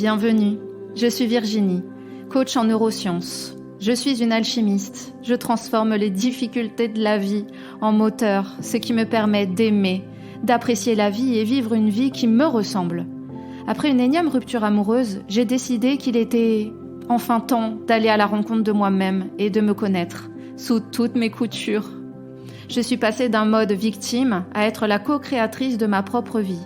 Bienvenue, je suis Virginie, coach en neurosciences. Je suis une alchimiste, je transforme les difficultés de la vie en moteur, ce qui me permet d'aimer, d'apprécier la vie et vivre une vie qui me ressemble. Après une énième rupture amoureuse, j'ai décidé qu'il était enfin temps d'aller à la rencontre de moi-même et de me connaître sous toutes mes coutures. Je suis passée d'un mode victime à être la co-créatrice de ma propre vie.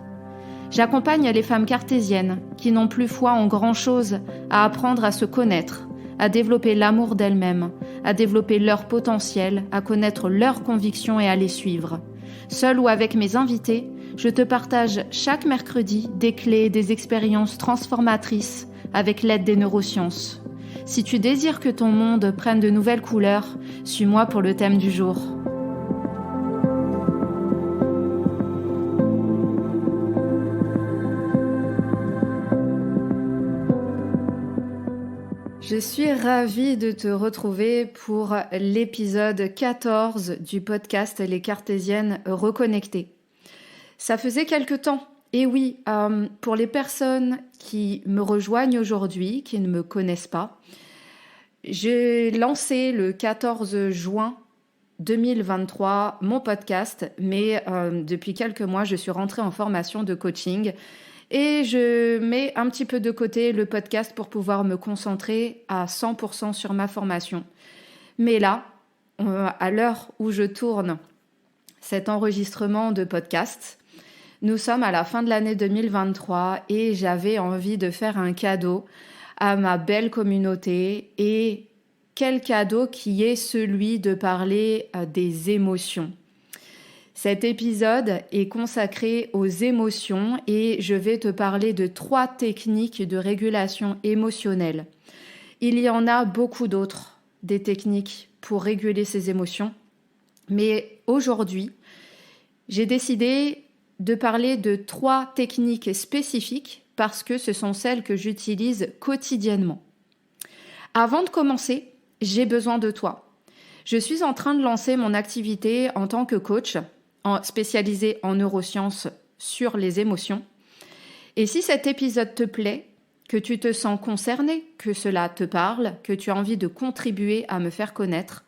J'accompagne les femmes cartésiennes qui n'ont plus foi en grand-chose à apprendre à se connaître, à développer l'amour d'elles-mêmes, à développer leur potentiel, à connaître leurs convictions et à les suivre. Seule ou avec mes invités, je te partage chaque mercredi des clés, des expériences transformatrices avec l'aide des neurosciences. Si tu désires que ton monde prenne de nouvelles couleurs, suis-moi pour le thème du jour. Je suis ravie de te retrouver pour l'épisode 14 du podcast Les Cartésiennes reconnectées. Ça faisait quelque temps, et oui, pour les personnes qui me rejoignent aujourd'hui, qui ne me connaissent pas, j'ai lancé le 14 juin 2023 mon podcast, mais depuis quelques mois, je suis rentrée en formation de coaching. Et je mets un petit peu de côté le podcast pour pouvoir me concentrer à 100% sur ma formation. Mais là, à l'heure où je tourne cet enregistrement de podcast, nous sommes à la fin de l'année 2023 et j'avais envie de faire un cadeau à ma belle communauté. Et quel cadeau qui est celui de parler des émotions. Cet épisode est consacré aux émotions et je vais te parler de 3 techniques de régulation émotionnelle. Il y en a beaucoup d'autres, des techniques pour réguler ses émotions. Mais aujourd'hui, j'ai décidé de parler de 3 techniques spécifiques parce que ce sont celles que j'utilise quotidiennement. Avant de commencer, j'ai besoin de toi. Je suis en train de lancer mon activité en tant que coach, spécialisée en neurosciences sur les émotions. Et si cet épisode te plaît, que tu te sens concerné, que cela te parle, que tu as envie de contribuer à me faire connaître,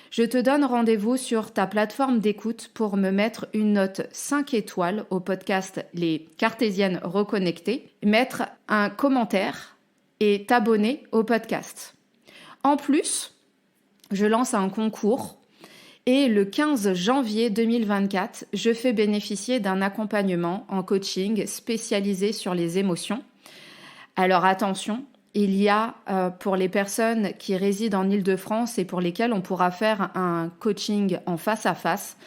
je te donne rendez-vous sur ta plateforme d'écoute pour me mettre une note 5 étoiles au podcast Les Cartésiennes reconnectées, mettre un commentaire et t'abonner au podcast. En plus, je lance un concours. Et le 15 janvier 2024, je fais bénéficier d'un accompagnement en coaching spécialisé sur les émotions. Alors attention, il y a pour les personnes qui résident en Île-de-France et pour lesquelles on pourra faire un coaching en face à face,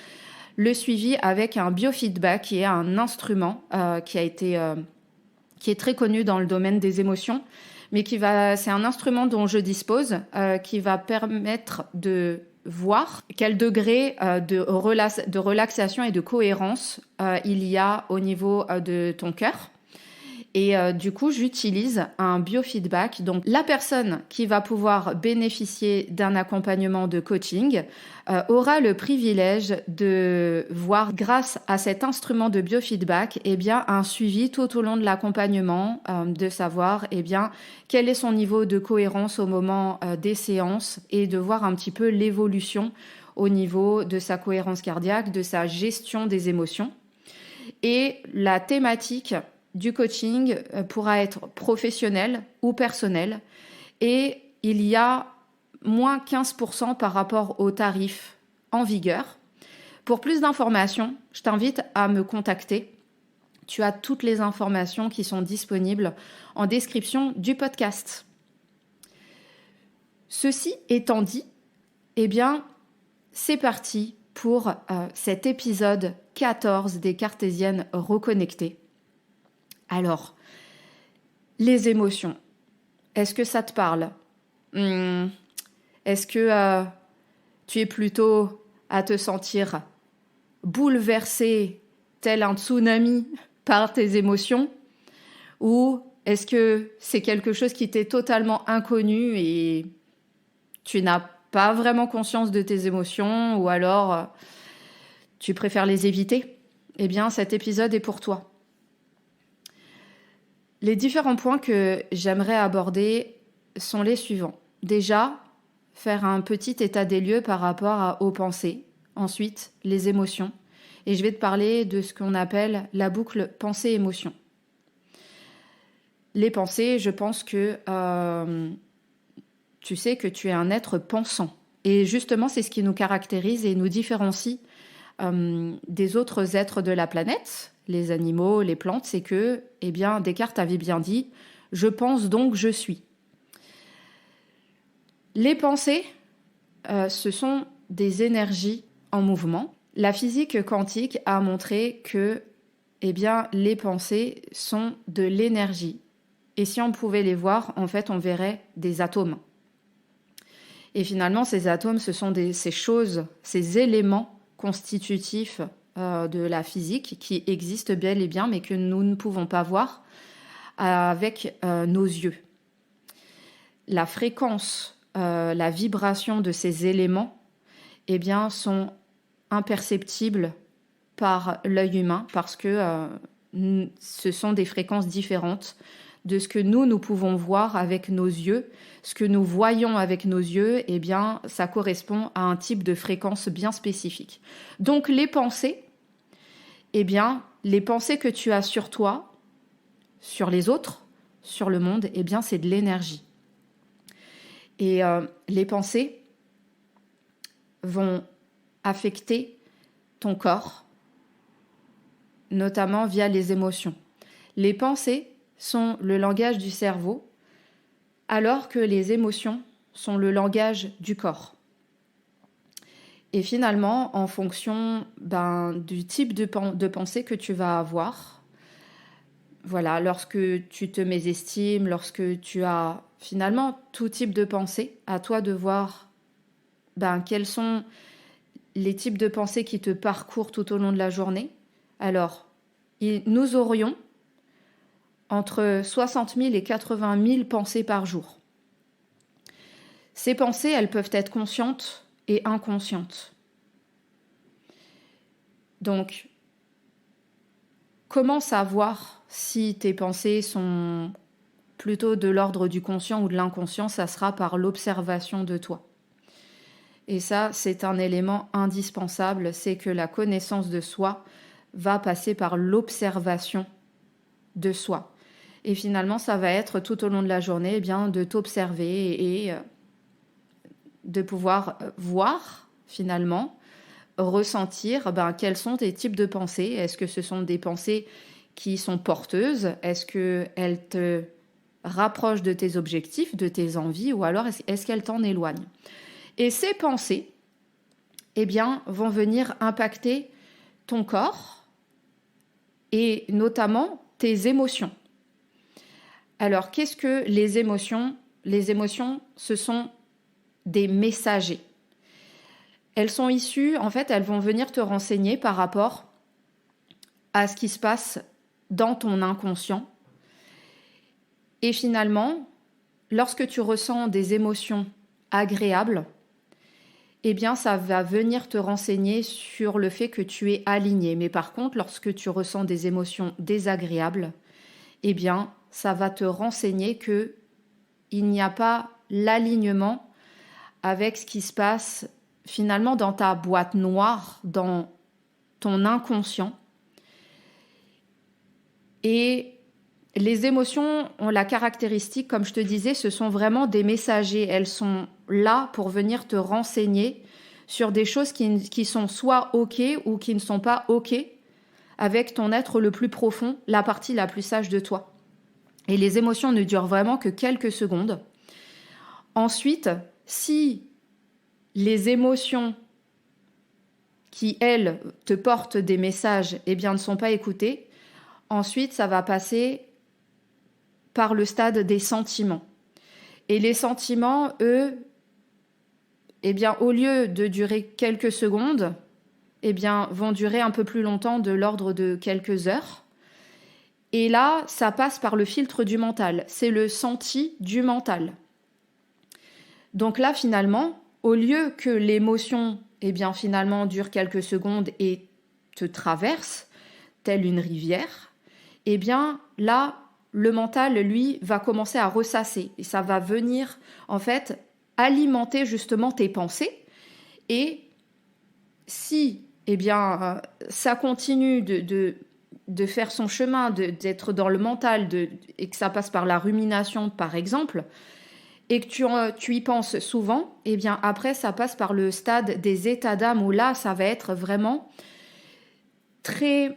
le suivi avec un biofeedback qui est un instrument qui est très connu dans le domaine des émotions, mais c'est un instrument dont je dispose qui va permettre de voir quel degré de relaxation et de cohérence il y a au niveau de ton cœur. Et du coup, j'utilise un biofeedback. Donc, la personne qui va pouvoir bénéficier d'un accompagnement de coaching aura le privilège de voir, grâce à cet instrument de biofeedback, un suivi tout au long de l'accompagnement, de savoir quel est son niveau de cohérence au moment des séances et de voir un petit peu l'évolution au niveau de sa cohérence cardiaque, de sa gestion des émotions. Et la thématique du coaching pourra être professionnel ou personnel et il y a moins 15% par rapport aux tarifs en vigueur. Pour plus d'informations, je t'invite à me contacter. Tu as toutes les informations qui sont disponibles en description du podcast. Ceci étant dit, c'est parti pour cet épisode 14 des Cartésiennes reconnectées. Alors, les émotions, est-ce que ça te parle ? Est-ce que tu es plutôt à te sentir bouleversé tel un tsunami par tes émotions ? Ou est-ce que c'est quelque chose qui t'est totalement inconnu et tu n'as pas vraiment conscience de tes émotions ou alors tu préfères les éviter ? Cet épisode est pour toi. Les différents points que j'aimerais aborder sont les suivants. Déjà, faire un petit état des lieux par rapport aux pensées. Ensuite, les émotions. Et je vais te parler de ce qu'on appelle la boucle pensée-émotion. Les pensées, je pense que tu sais que tu es un être pensant. Et justement, c'est ce qui nous caractérise et nous différencie des autres êtres de la planète, les animaux, les plantes, c'est que, eh bien, Descartes avait bien dit « je pense donc je suis ». Les pensées, ce sont des énergies en mouvement. La physique quantique a montré que, eh bien, les pensées sont de l'énergie. Et si on pouvait les voir, en fait, on verrait des atomes. Et finalement, ces atomes, ce sont ces choses, ces éléments constitutifs de la physique qui existent bel et bien, mais que nous ne pouvons pas voir avec nos yeux. La fréquence, la vibration de ces éléments, eh bien, sont imperceptibles par l'œil humain parce que ce sont des fréquences différentes de ce que nous pouvons voir avec nos yeux. Ce que nous voyons avec nos yeux, eh bien, ça correspond à un type de fréquence bien spécifique. Donc, les pensées, eh bien, les pensées que tu as sur toi, sur les autres, sur le monde, eh bien, c'est de l'énergie. Et les pensées vont affecter ton corps, notamment via les émotions. Les pensées sont le langage du cerveau, alors que les émotions sont le langage du corps. Et finalement, en fonction du type de pensée que tu vas avoir, voilà, lorsque tu te mésestimes, lorsque tu as finalement tout type de pensée, à toi de voir quels sont les types de pensées qui te parcourent tout au long de la journée. Alors, nous aurions entre 60 000 et 80 000 pensées par jour. Ces pensées, elles peuvent être conscientes et inconscientes. Donc, comment savoir si tes pensées sont plutôt de l'ordre du conscient ou de l'inconscient? Ça sera par l'observation de toi. Et ça, c'est un élément indispensable, c'est que la connaissance de soi va passer par l'observation de soi. Et finalement, ça va être tout au long de la journée de t'observer et de pouvoir voir finalement, ressentir quels sont tes types de pensées. Est-ce que ce sont des pensées qui sont porteuses? Est-ce qu'elles te rapprochent de tes objectifs, de tes envies, ou alors est-ce qu'elles t'en éloignent? Et ces pensées, vont venir impacter ton corps et notamment tes émotions. Alors, qu'est-ce que les émotions? Les émotions, ce sont des messagers. Elles sont issues, en fait, elles vont venir te renseigner par rapport à ce qui se passe dans ton inconscient. Et finalement, lorsque tu ressens des émotions agréables, ça va venir te renseigner sur le fait que tu es aligné. Mais par contre, lorsque tu ressens des émotions désagréables, ça va te renseigner qu'il n'y a pas l'alignement avec ce qui se passe finalement dans ta boîte noire, dans ton inconscient. Et les émotions ont la caractéristique, comme je te disais, ce sont vraiment des messagers. Elles sont là pour venir te renseigner sur des choses qui sont soit OK ou qui ne sont pas OK avec ton être le plus profond, la partie la plus sage de toi. Et les émotions ne durent vraiment que quelques secondes. Ensuite, si les émotions qui, elles, te portent des messages, ne sont pas écoutées, ensuite, ça va passer par le stade des sentiments. Et les sentiments, eux, au lieu de durer quelques secondes, vont durer un peu plus longtemps, de l'ordre de quelques heures. Et là, ça passe par le filtre du mental. C'est le senti du mental. Donc là, finalement, au lieu que l'émotion, finalement, dure quelques secondes et te traverse, telle une rivière, là, le mental, lui, va commencer à ressasser. Et ça va venir, en fait, alimenter justement tes pensées. Et si, ça continue de faire son chemin, d'être dans le mental, et que ça passe par la rumination, par exemple, et que tu y penses souvent, après, ça passe par le stade des états d'âme, où là, ça va être vraiment très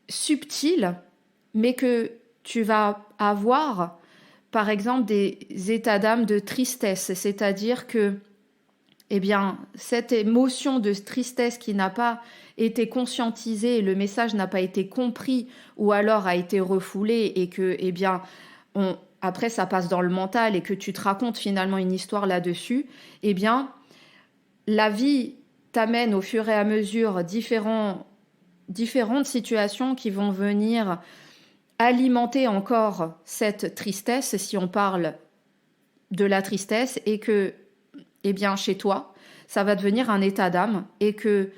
subtil, mais que tu vas avoir, par exemple, des états d'âme de tristesse, c'est-à-dire que cette émotion de tristesse qui n'a pas été conscientisée, le message n'a pas été compris ou alors a été refoulé et que, après ça passe dans le mental et que tu te racontes finalement une histoire là-dessus, la vie t'amène au fur et à mesure différentes situations qui vont venir alimenter encore cette tristesse, si on parle de la tristesse, et que chez toi, ça va devenir un état d'âme et que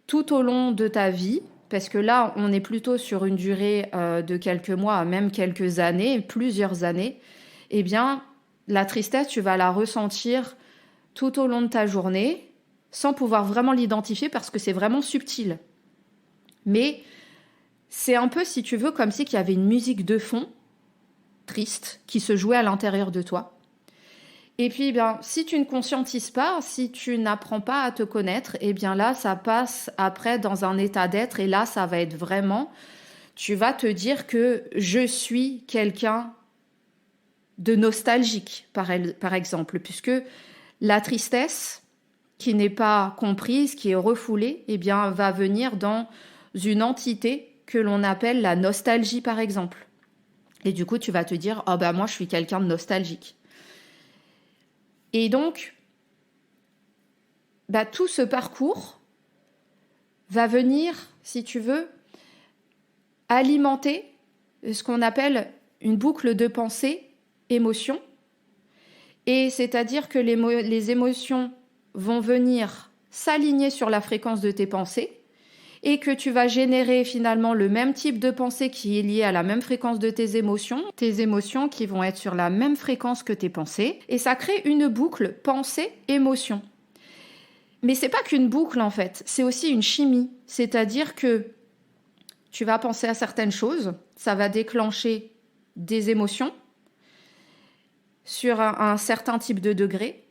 tout au long de ta vie, parce que là, on est plutôt sur une durée de quelques mois, même quelques années, plusieurs années, la tristesse, tu vas la ressentir tout au long de ta journée sans pouvoir vraiment l'identifier parce que c'est vraiment subtil. Mais c'est un peu, si tu veux, comme si il y avait une musique de fond triste qui se jouait à l'intérieur de toi. Et puis, si tu ne conscientises pas, si tu n'apprends pas à te connaître, là, ça passe après dans un état d'être. Et là, ça va être vraiment, tu vas te dire que je suis quelqu'un de nostalgique, par exemple, puisque la tristesse qui n'est pas comprise, qui est refoulée, va venir dans une entité que l'on appelle la nostalgie, par exemple. Et du coup, tu vas te dire, moi, je suis quelqu'un de nostalgique. Et donc, tout ce parcours va venir, si tu veux, alimenter ce qu'on appelle une boucle de pensée-émotion. Et c'est-à-dire que les émotions vont venir s'aligner sur la fréquence de tes pensées et que tu vas générer finalement le même type de pensée qui est lié à la même fréquence de tes émotions qui vont être sur la même fréquence que tes pensées, et ça crée une boucle pensée-émotion. Mais c'est pas qu'une boucle en fait, c'est aussi une chimie, c'est-à-dire que tu vas penser à certaines choses, ça va déclencher des émotions sur un certain type de degré,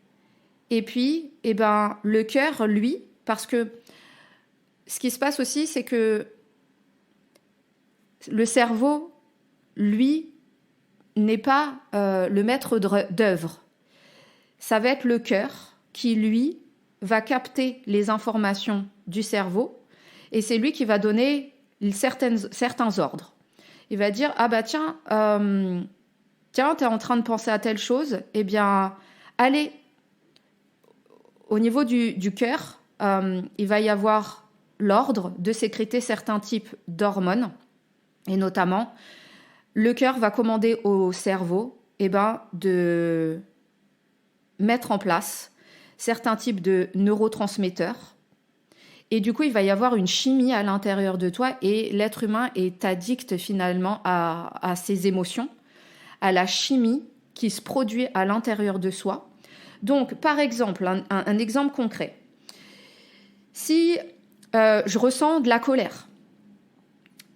et puis le cœur, lui, parce que ce qui se passe aussi, c'est que le cerveau, lui, n'est pas le maître d'œuvre. Ça va être le cœur qui, lui, va capter les informations du cerveau et c'est lui qui va donner certains ordres. Il va dire, tiens, t'es en train de penser à telle chose, allez, au niveau du cœur, il va y avoir l'ordre de sécréter certains types d'hormones, et notamment, le cœur va commander au cerveau de mettre en place certains types de neurotransmetteurs. Et du coup, il va y avoir une chimie à l'intérieur de toi et l'être humain est addict finalement à ses émotions, à la chimie qui se produit à l'intérieur de soi. Donc, par exemple, un exemple concret. Si je ressens de la colère,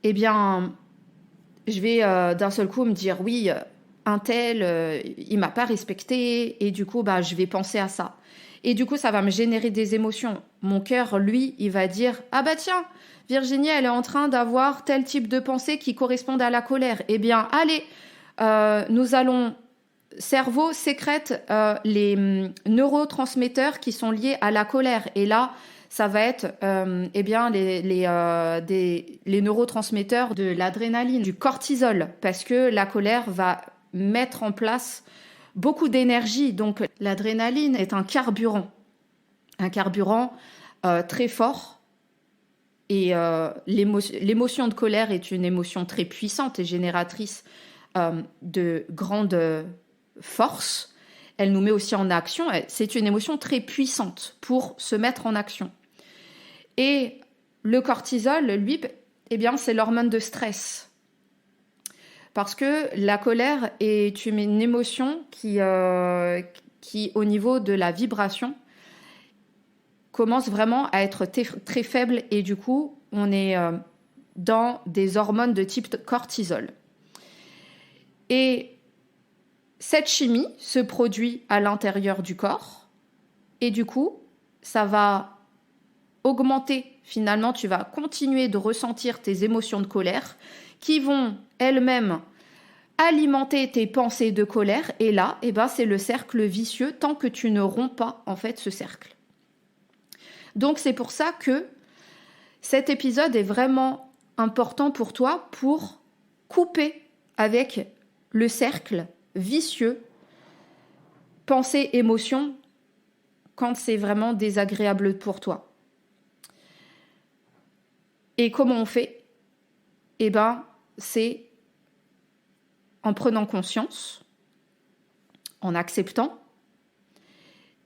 je vais d'un seul coup me dire oui, un tel, il m'a pas respecté et du coup, je vais penser à ça. Et du coup, ça va me générer des émotions. Mon cœur, lui, il va dire tiens, Virginie, elle est en train d'avoir tel type de pensée qui correspondent à la colère. Allez, nous allons... Cerveau sécrète les neurotransmetteurs qui sont liés à la colère. Et là, ça va être les neurotransmetteurs de l'adrénaline, du cortisol, parce que la colère va mettre en place beaucoup d'énergie. Donc, l'adrénaline est un carburant très fort. Et l'émotion de colère est une émotion très puissante et génératrice de grande force. Elle nous met aussi en action. C'est une émotion très puissante pour se mettre en action. Et le cortisol, lui, c'est l'hormone de stress. Parce que la colère est une émotion qui, au niveau de la vibration, commence vraiment à être très faible et du coup, on est dans des hormones de type cortisol. Et cette chimie se produit à l'intérieur du corps et du coup, ça va augmenter. Finalement, tu vas continuer de ressentir tes émotions de colère qui vont elles-mêmes alimenter tes pensées de colère. Et là, c'est le cercle vicieux tant que tu ne romps pas en fait ce cercle. Donc, c'est pour ça que cet épisode est vraiment important pour toi pour couper avec le cercle vicieux, pensée, émotion, quand c'est vraiment désagréable pour toi. Et comment on fait ? C'est en prenant conscience, en acceptant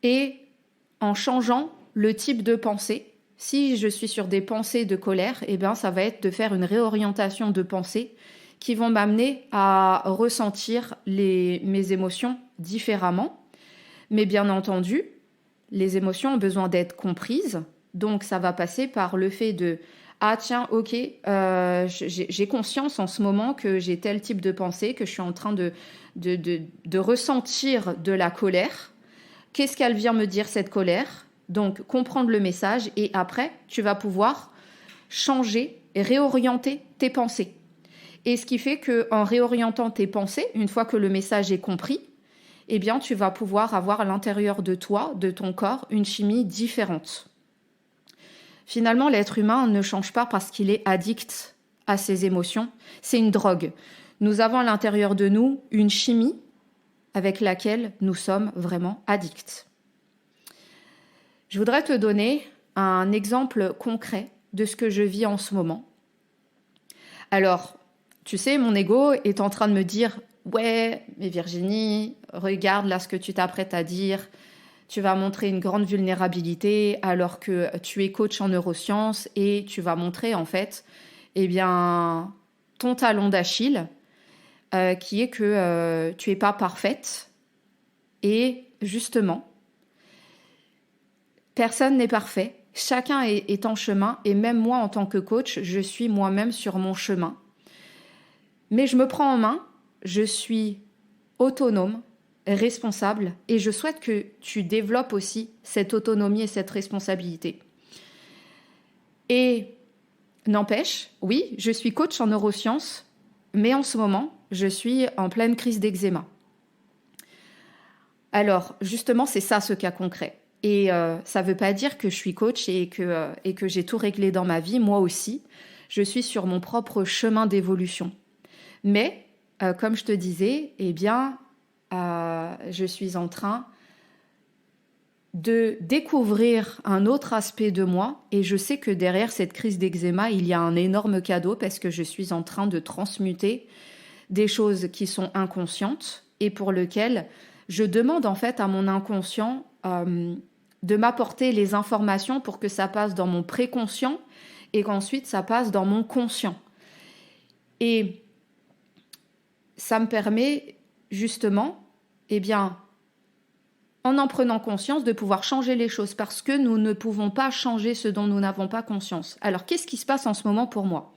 et en changeant le type de pensée. Si je suis sur des pensées de colère, ça va être de faire une réorientation de pensée qui vont m'amener à ressentir mes émotions différemment. Mais bien entendu, les émotions ont besoin d'être comprises. Donc, ça va passer par le fait de « Ah tiens, ok, j'ai conscience en ce moment que j'ai tel type de pensée, que je suis en train de ressentir de la colère. Qu'est-ce qu'elle vient me dire, cette colère ?» Donc, comprendre le message et après, tu vas pouvoir changer et réorienter tes pensées. Et ce qui fait qu'en réorientant tes pensées, une fois que le message est compris, tu vas pouvoir avoir à l'intérieur de toi, de ton corps, une chimie différente. Finalement, l'être humain ne change pas parce qu'il est addict à ses émotions. C'est une drogue. Nous avons à l'intérieur de nous une chimie avec laquelle nous sommes vraiment addicts. Je voudrais te donner un exemple concret de ce que je vis en ce moment. Alors, tu sais, mon ego est en train de me dire « Ouais, mais Virginie, regarde là ce que tu t'apprêtes à dire. Tu vas montrer une grande vulnérabilité alors que tu es coach en neurosciences et tu vas montrer en fait ton talon d'Achille qui est que tu n'es pas parfaite. Et justement, personne n'est parfait. Chacun est en chemin et même moi en tant que coach, je suis moi-même sur mon chemin. Mais je me prends en main, je suis autonome, responsable et je souhaite que tu développes aussi cette autonomie et cette responsabilité. Et n'empêche, oui, je suis coach en neurosciences, mais en ce moment, je suis en pleine crise d'eczéma. Alors, justement, c'est ça ce cas concret. Et ça ne veut pas dire que je suis coach et que j'ai tout réglé dans ma vie. Moi aussi, je suis sur mon propre chemin d'évolution. Mais, comme je te disais, je suis en train de découvrir un autre aspect de moi et je sais que derrière cette crise d'eczéma, il y a un énorme cadeau parce que je suis en train de transmuter des choses qui sont inconscientes et pour lesquelles je demande en fait à mon inconscient de m'apporter les informations pour que ça passe dans mon préconscient et qu'ensuite ça passe dans mon conscient. Et ça me permet justement, en prenant conscience, de pouvoir changer les choses parce que nous ne pouvons pas changer ce dont nous n'avons pas conscience. Alors, qu'est-ce qui se passe en ce moment pour moi ?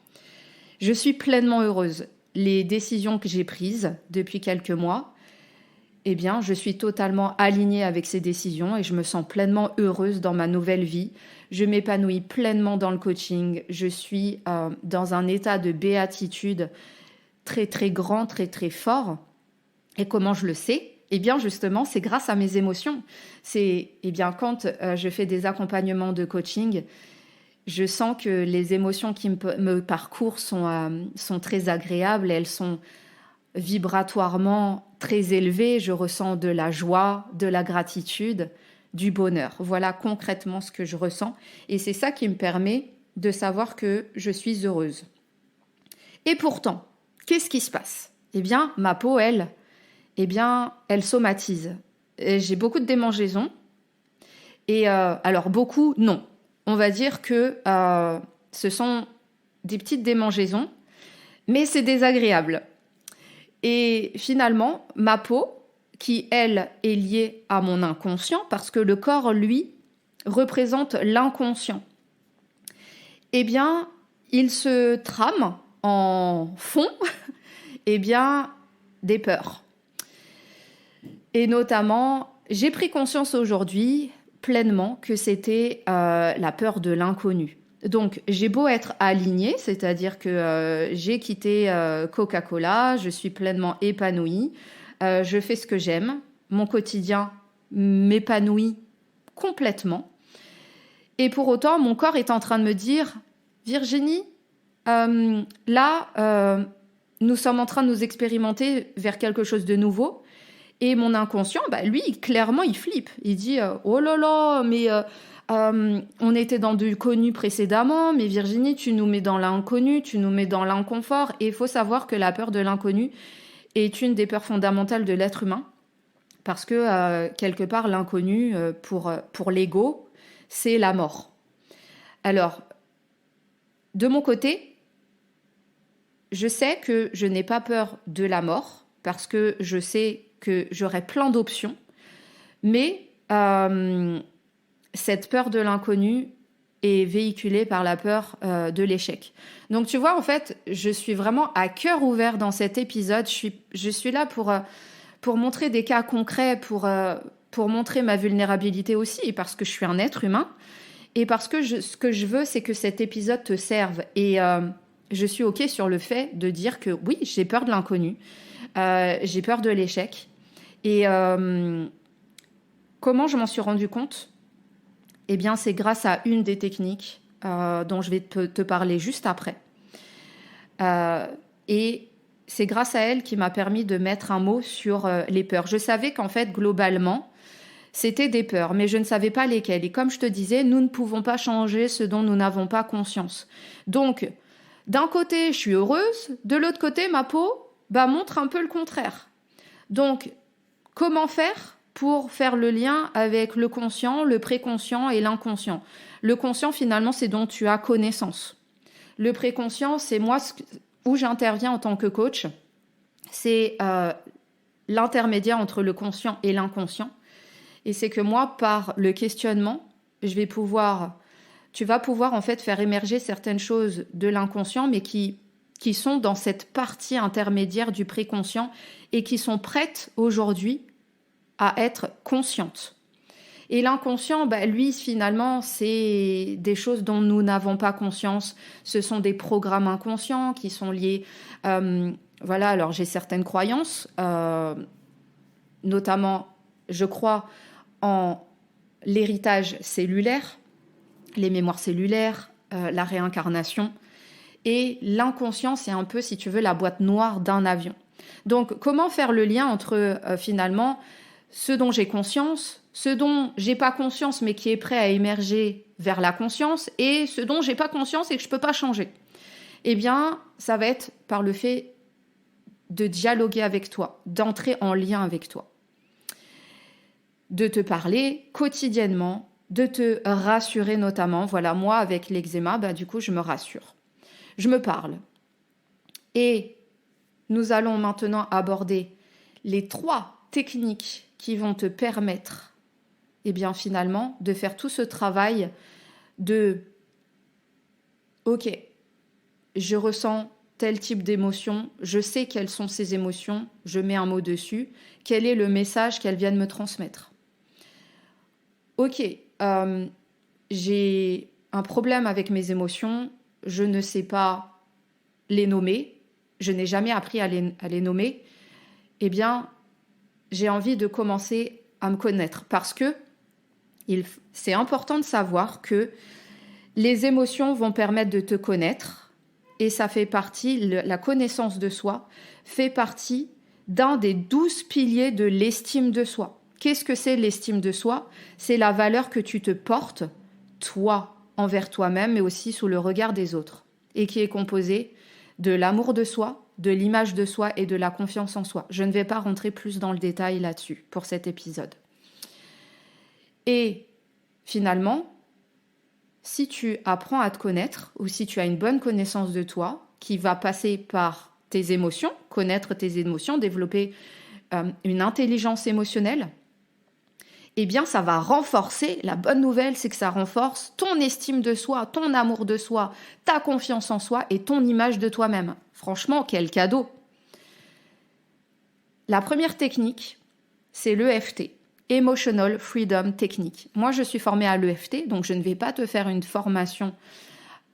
Je suis pleinement heureuse. Les décisions que j'ai prises depuis quelques mois, je suis totalement alignée avec ces décisions et je me sens pleinement heureuse dans ma nouvelle vie. Je m'épanouis pleinement dans le coaching. Je suis dans un état de béatitude très, très grand, très, très fort. Et comment je le sais ? Justement, c'est grâce à mes émotions. C'est quand je fais des accompagnements de coaching, je sens que les émotions qui me parcourent sont très agréables. Elles sont vibratoirement très élevées. Je ressens de la joie, de la gratitude, du bonheur. Voilà concrètement ce que je ressens. Et c'est ça qui me permet de savoir que je suis heureuse. Et pourtant, qu'est-ce qui se passe ? Ma peau, elle somatise. Et j'ai beaucoup de démangeaisons. Et alors, beaucoup, non. On va dire que ce sont des petites démangeaisons, mais c'est désagréable. Et finalement, ma peau, qui elle est liée à mon inconscient, parce que le corps, lui, représente l'inconscient, eh bien, il se trame en fond, eh bien, des peurs. Et notamment, j'ai pris conscience aujourd'hui pleinement que c'était la peur de l'inconnu. Donc, j'ai beau être alignée, c'est-à-dire que j'ai quitté Coca-Cola, je suis pleinement épanouie, je fais ce que j'aime, mon quotidien m'épanouit complètement. Et pour autant, mon corps est en train de me dire, Virginie, là, nous sommes en train de nous expérimenter vers quelque chose de nouveau. Et mon inconscient, lui, clairement, il flippe. Il dit, oh là là, mais on était dans du connu précédemment, mais Virginie, tu nous mets dans l'inconnu, tu nous mets dans l'inconfort. Et il faut savoir que la peur de l'inconnu est une des peurs fondamentales de l'être humain. Parce que, quelque part, l'inconnu, pour l'ego, c'est la mort. Alors, de mon côté, je sais que je n'ai pas peur de la mort, parce que je sais que j'aurai plein d'options, mais cette peur de l'inconnu est véhiculée par la peur de l'échec. Donc tu vois, en fait, je suis vraiment à cœur ouvert dans cet épisode. Je suis là pour montrer des cas concrets, pour montrer ma vulnérabilité aussi, parce que je suis un être humain, et parce que ce que je veux, c'est que cet épisode te serve. Et je suis OK sur le fait de dire que oui, j'ai peur de l'inconnu, j'ai peur de l'échec. Et comment je m'en suis rendu compte ? Eh bien, c'est grâce à une des techniques dont je vais te parler juste après. Et c'est grâce à elle qui m'a permis de mettre un mot sur les peurs. Je savais qu'en fait, globalement, c'était des peurs, mais je ne savais pas lesquelles. Et comme je te disais, nous ne pouvons pas changer ce dont nous n'avons pas conscience. Donc, d'un côté, je suis heureuse. De l'autre côté, ma peau montre un peu le contraire. Donc, comment faire pour faire le lien avec le conscient, le préconscient et l'inconscient ? Le conscient, finalement, c'est dont tu as connaissance. Le préconscient, c'est moi où j'interviens en tant que coach. C'est l'intermédiaire entre le conscient et l'inconscient. Et c'est que moi, par le questionnement, tu vas pouvoir en fait faire émerger certaines choses de l'inconscient, mais qui sont dans cette partie intermédiaire du préconscient et qui sont prêtes aujourd'hui à être conscientes. Et l'inconscient, lui, finalement, c'est des choses dont nous n'avons pas conscience. Ce sont des programmes inconscients qui sont liés... voilà, alors j'ai certaines croyances, notamment, je crois en l'héritage cellulaire, les mémoires cellulaires, la réincarnation. Et l'inconscient, c'est un peu, si tu veux, la boîte noire d'un avion. Donc, comment faire le lien entre, finalement, ce dont j'ai conscience, ce dont j'ai pas conscience, mais qui est prêt à émerger vers la conscience, et ce dont j'ai pas conscience et que je peux pas changer ? Eh bien, ça va être par le fait de dialoguer avec toi, d'entrer en lien avec toi, de te parler quotidiennement, de te rassurer notamment. Voilà, moi, avec l'eczéma, du coup, je me rassure. Je me parle. Et nous allons maintenant aborder les 3 techniques qui vont te permettre, eh bien, finalement, de faire tout ce travail de « Ok, je ressens tel type d'émotion, je sais quelles sont ces émotions, je mets un mot dessus, quel est le message qu'elles viennent me transmettre ? Ok, j'ai un problème avec mes émotions, je ne sais pas les nommer, je n'ai jamais appris à les nommer, eh bien, j'ai envie de commencer à me connaître parce que c'est important de savoir que les émotions vont permettre de te connaître et ça fait partie, la connaissance de soi fait partie d'un des 12 piliers de l'estime de soi. Qu'est-ce que c'est l'estime de soi ? C'est la valeur que tu te portes, toi, envers toi-même, mais aussi sous le regard des autres, et qui est composée de l'amour de soi, de l'image de soi et de la confiance en soi. Je ne vais pas rentrer plus dans le détail là-dessus pour cet épisode. Et finalement, si tu apprends à te connaître, ou si tu as une bonne connaissance de toi, qui va passer par tes émotions, connaître tes émotions, développer une intelligence émotionnelle, eh bien, ça va renforcer, la bonne nouvelle, c'est que ça renforce ton estime de soi, ton amour de soi, ta confiance en soi et ton image de toi-même. Franchement, quel cadeau! La première technique, c'est l'EFT, Emotional Freedom Technique. Moi, je suis formée à l'EFT, donc je ne vais pas te faire une formation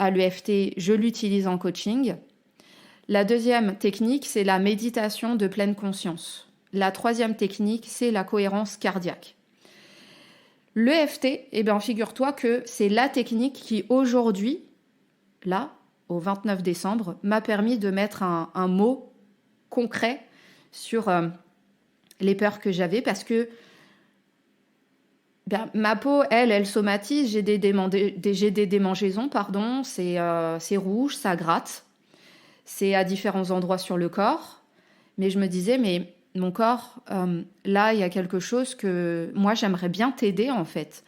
à l'EFT, je l'utilise en coaching. La deuxième technique, c'est la méditation de pleine conscience. La troisième technique, c'est la cohérence cardiaque. L'EFT, eh bien, figure-toi que c'est la technique qui, aujourd'hui, là, au 29 décembre, m'a permis de mettre un mot concret sur les peurs que j'avais parce que ma peau, elle somatise, j'ai des démangeaisons, pardon, c'est rouge, ça gratte, c'est à différents endroits sur le corps, mais je me disais, mais mon corps, là, il y a quelque chose que moi, j'aimerais bien t'aider en fait,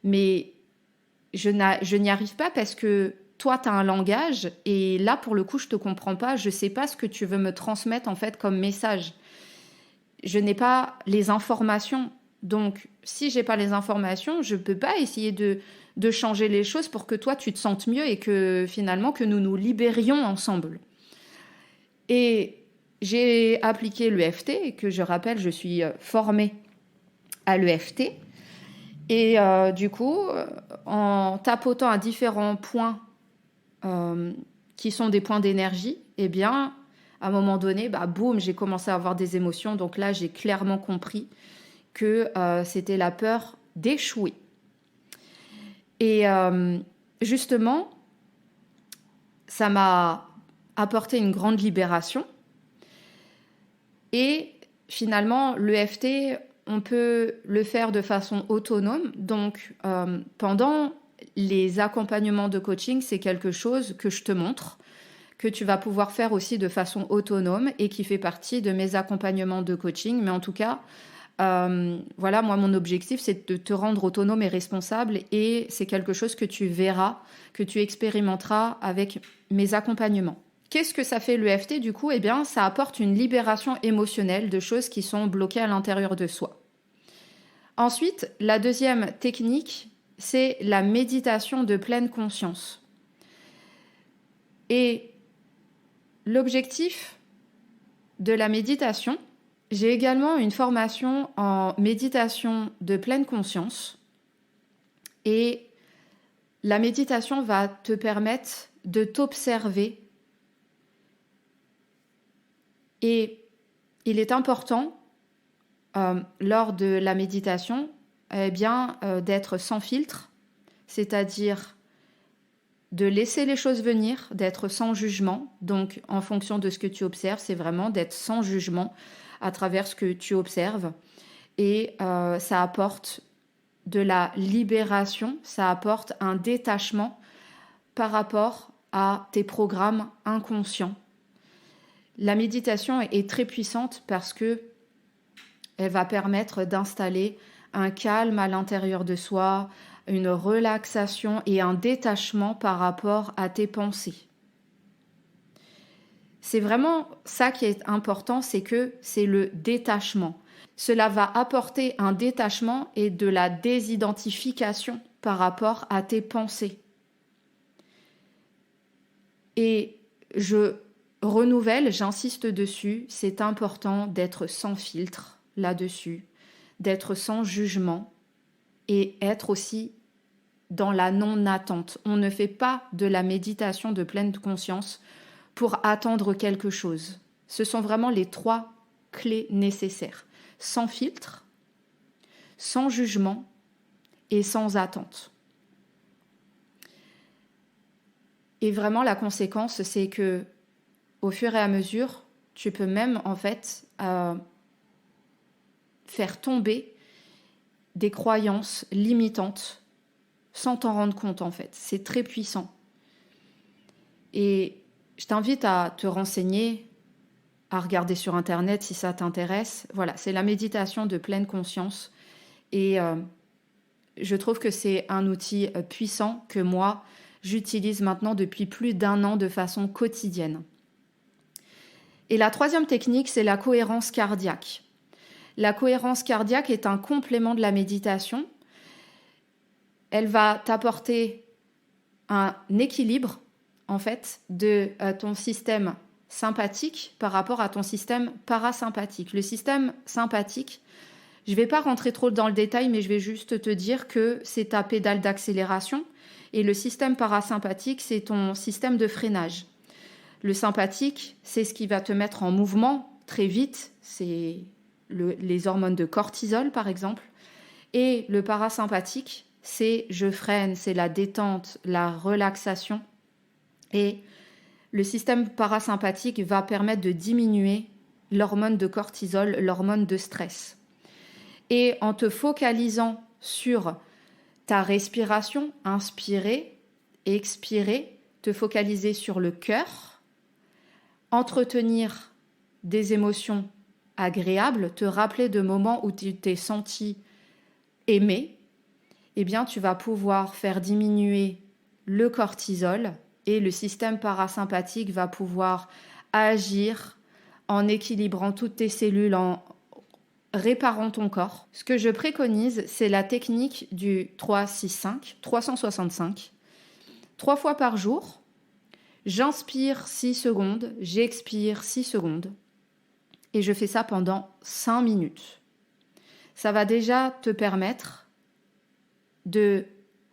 mais je n'y arrive pas parce que toi, tu as un langage et là, pour le coup, je te comprends pas, je sais pas ce que tu veux me transmettre en fait comme message. Je n'ai pas les informations. Donc, si j'ai pas les informations, je peux pas essayer de changer les choses pour que toi, tu te sentes mieux et que finalement, que nous nous libérions ensemble. Et j'ai appliqué l'EFT, que je rappelle, je suis formée à l'EFT. Et du coup, en tapotant à différents points qui sont des points d'énergie, eh bien, à un moment donné, boum, j'ai commencé à avoir des émotions. Donc là, j'ai clairement compris que c'était la peur d'échouer. Et justement, ça m'a apporté une grande libération. Et finalement, l'EFT, on peut le faire de façon autonome. Donc, pendant les accompagnements de coaching, c'est quelque chose que je te montre, que tu vas pouvoir faire aussi de façon autonome et qui fait partie de mes accompagnements de coaching. Mais en tout cas, voilà, moi, mon objectif, c'est de te rendre autonome et responsable et c'est quelque chose que tu verras, que tu expérimenteras avec mes accompagnements. Qu'est-ce que ça fait l'EFT du coup? Eh bien, ça apporte une libération émotionnelle de choses qui sont bloquées à l'intérieur de soi. Ensuite, la deuxième technique, c'est la méditation de pleine conscience. Et l'objectif de la méditation, j'ai également une formation en méditation de pleine conscience et la méditation va te permettre de t'observer et il est important lors de la méditation d'être sans filtre, c'est-à-dire de laisser les choses venir, d'être sans jugement. Donc, en fonction de ce que tu observes, c'est vraiment d'être sans jugement à travers ce que tu observes. Et ça apporte de la libération, ça apporte un détachement par rapport à tes programmes inconscients. La méditation est très puissante parce que elle va permettre d'installer un calme à l'intérieur de soi, une relaxation et un détachement par rapport à tes pensées. C'est vraiment ça qui est important, c'est que c'est le détachement. Cela va apporter un détachement et de la désidentification par rapport à tes pensées. Et je renouvelle, j'insiste dessus, c'est important d'être sans filtre là-dessus, d'être sans jugement et être aussi dans la non-attente. On ne fait pas de la méditation de pleine conscience pour attendre quelque chose. Ce sont vraiment les 3 clés nécessaires. Sans filtre, sans jugement et sans attente. Et vraiment, la conséquence, c'est que au fur et à mesure, tu peux même en fait faire tomber des croyances limitantes sans t'en rendre compte en fait. C'est très puissant. Et je t'invite à te renseigner, à regarder sur Internet si ça t'intéresse. Voilà, c'est la méditation de pleine conscience. Et je trouve que c'est un outil puissant que moi, j'utilise maintenant depuis plus d'1 an de façon quotidienne. Et la troisième technique, c'est la cohérence cardiaque. La cohérence cardiaque est un complément de la méditation. Elle va t'apporter un équilibre, en fait, de ton système sympathique par rapport à ton système parasympathique. Le système sympathique, je ne vais pas rentrer trop dans le détail, mais je vais juste te dire que c'est ta pédale d'accélération et le système parasympathique, c'est ton système de freinage. Le sympathique, c'est ce qui va te mettre en mouvement très vite, c'est les hormones de cortisol par exemple, et le parasympathique, c'est je freine, c'est la détente, la relaxation, et le système parasympathique va permettre de diminuer l'hormone de cortisol, l'hormone de stress. Et en te focalisant sur ta respiration, inspirer, expirer, te focaliser sur le cœur, entretenir des émotions agréables, te rappeler de moments où tu t'es senti aimé, eh bien tu vas pouvoir faire diminuer le cortisol et le système parasympathique va pouvoir agir en équilibrant toutes tes cellules, en réparant ton corps. Ce que je préconise, c'est la technique du 3-6-5, 365. 3 fois par jour, j'inspire 6 secondes, j'expire 6 secondes et je fais ça pendant 5 minutes. Ça va déjà te permettre de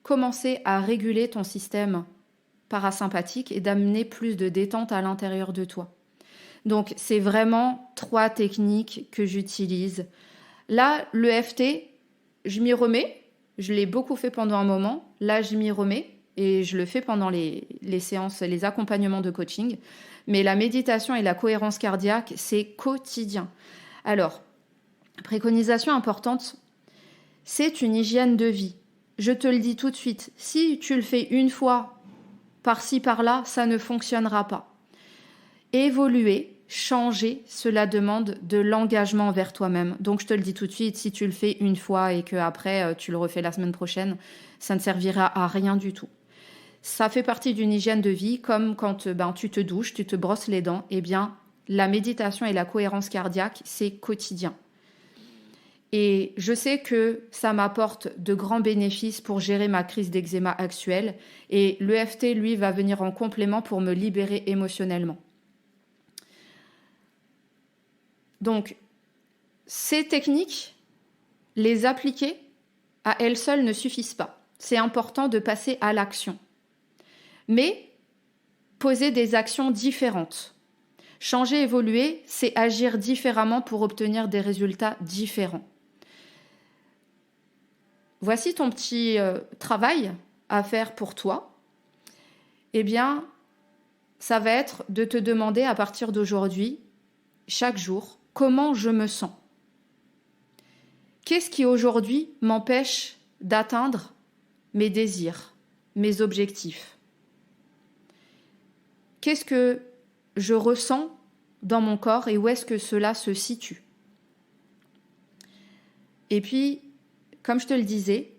commencer à réguler ton système parasympathique et d'amener plus de détente à l'intérieur de toi. Donc, c'est vraiment 3 techniques que j'utilise. Là, le l'EFT, je m'y remets. Je l'ai beaucoup fait pendant un moment. Là, je m'y remets et je le fais pendant les séances, les accompagnements de coaching. Mais la méditation et la cohérence cardiaque, c'est quotidien. Alors, préconisation importante, c'est une hygiène de vie. Je te le dis tout de suite, si tu le fais une fois par-ci, par-là, ça ne fonctionnera pas. Évoluer, changer, cela demande de l'engagement envers toi-même. Donc, je te le dis tout de suite, si tu le fais une fois et qu'après, tu le refais la semaine prochaine, ça ne servira à rien du tout. Ça fait partie d'une hygiène de vie, comme quand tu te douches, tu te brosses les dents. Eh bien, la méditation et la cohérence cardiaque, c'est quotidien. Et je sais que ça m'apporte de grands bénéfices pour gérer ma crise d'eczéma actuelle. Et l'EFT, lui, va venir en complément pour me libérer émotionnellement. Donc, ces techniques, les appliquer à elles seules ne suffisent pas. C'est important de passer à l'action. Mais poser des actions différentes. Changer, évoluer, c'est agir différemment pour obtenir des résultats différents. Voici ton petit travail à faire pour toi. Eh bien, ça va être de te demander à partir d'aujourd'hui, chaque jour, comment je me sens. Qu'est-ce qui aujourd'hui m'empêche d'atteindre mes désirs, mes objectifs? Qu'est-ce que je ressens dans mon corps et où est-ce que cela se situe? Et puis, comme je te le disais,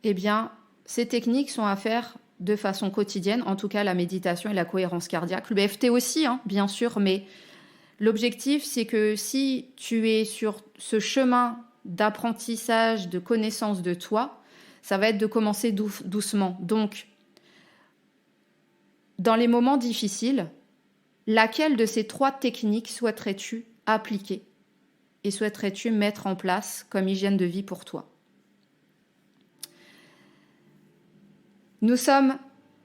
eh bien, ces techniques sont à faire de façon quotidienne, en tout cas la méditation et la cohérence cardiaque. Le BFT aussi, bien sûr, mais l'objectif, c'est que si tu es sur ce chemin d'apprentissage, de connaissance de toi, ça va être de commencer doucement. Donc, dans les moments difficiles, laquelle de ces 3 techniques souhaiterais-tu appliquer et souhaiterais-tu mettre en place comme hygiène de vie pour toi? Nous sommes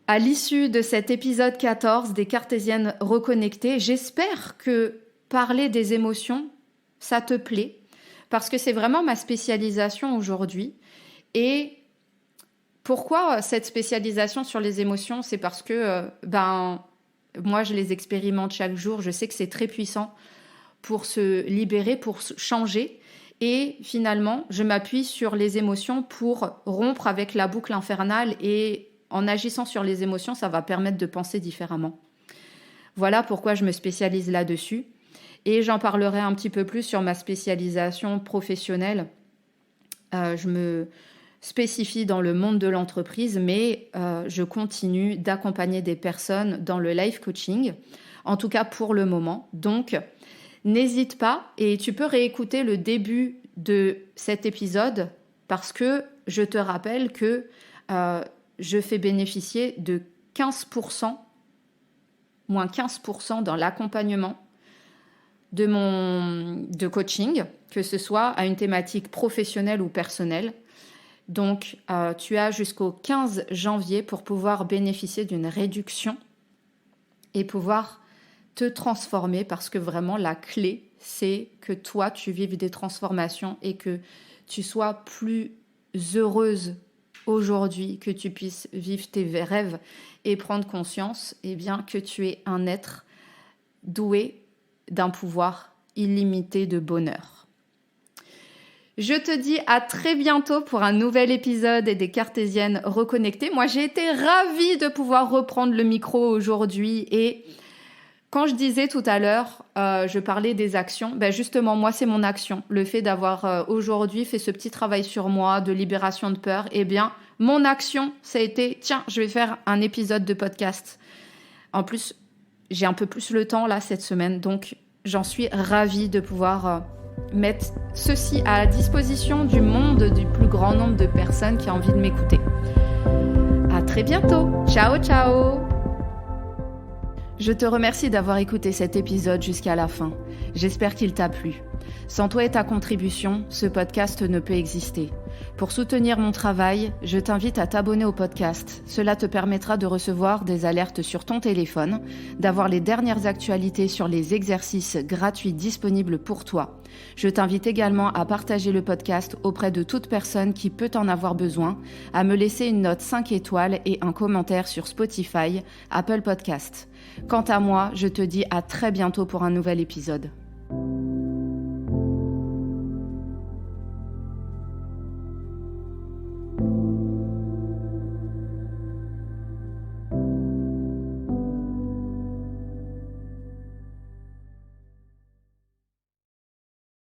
à l'issue de cet épisode 14 des Cartésiennes reconnectées. J'espère que parler des émotions, ça te plaît, parce que c'est vraiment ma spécialisation aujourd'hui. Et pourquoi cette spécialisation sur les émotions? C'est parce que moi, je les expérimente chaque jour. Je sais que c'est très puissant pour se libérer, pour changer. Et finalement, je m'appuie sur les émotions pour rompre avec la boucle infernale. Et en agissant sur les émotions, ça va permettre de penser différemment. Voilà pourquoi je me spécialise là-dessus. Et j'en parlerai un petit peu plus sur ma spécialisation professionnelle. Je me spécifie dans le monde de l'entreprise, mais je continue d'accompagner des personnes dans le life coaching en tout cas pour le moment. Donc, n'hésite pas et tu peux réécouter le début de cet épisode parce que je te rappelle que je fais bénéficier de 15%, moins 15% dans l'accompagnement de coaching, que ce soit à une thématique professionnelle ou personnelle. Donc, tu as jusqu'au 15 janvier pour pouvoir bénéficier d'une réduction et pouvoir te transformer parce que vraiment la clé, c'est que toi, tu vives des transformations et que tu sois plus heureuse aujourd'hui, que tu puisses vivre tes rêves et prendre conscience que tu es un être doué d'un pouvoir illimité de bonheur. Je te dis à très bientôt pour un nouvel épisode des Cartésiennes reconnectées. Moi, j'ai été ravie de pouvoir reprendre le micro aujourd'hui et quand je disais tout à l'heure, je parlais des actions, justement, moi, c'est mon action. Le fait d'avoir aujourd'hui fait ce petit travail sur moi de libération de peur, mon action, ça a été, tiens, je vais faire un épisode de podcast. En plus, j'ai un peu plus le temps là cette semaine, donc j'en suis ravie de pouvoir mettre ceci à la disposition du monde, du plus grand nombre de personnes qui ont envie de m'écouter. À très bientôt. Ciao, ciao. Je te remercie d'avoir écouté cet épisode jusqu'à la fin. J'espère qu'il t'a plu. Sans toi et ta contribution, ce podcast ne peut exister. Pour soutenir mon travail, je t'invite à t'abonner au podcast. Cela te permettra de recevoir des alertes sur ton téléphone, d'avoir les dernières actualités sur les exercices gratuits disponibles pour toi. Je t'invite également à partager le podcast auprès de toute personne qui peut en avoir besoin, à me laisser une note 5 étoiles et un commentaire sur Spotify, Apple Podcast. Quant à moi, je te dis à très bientôt pour un nouvel épisode.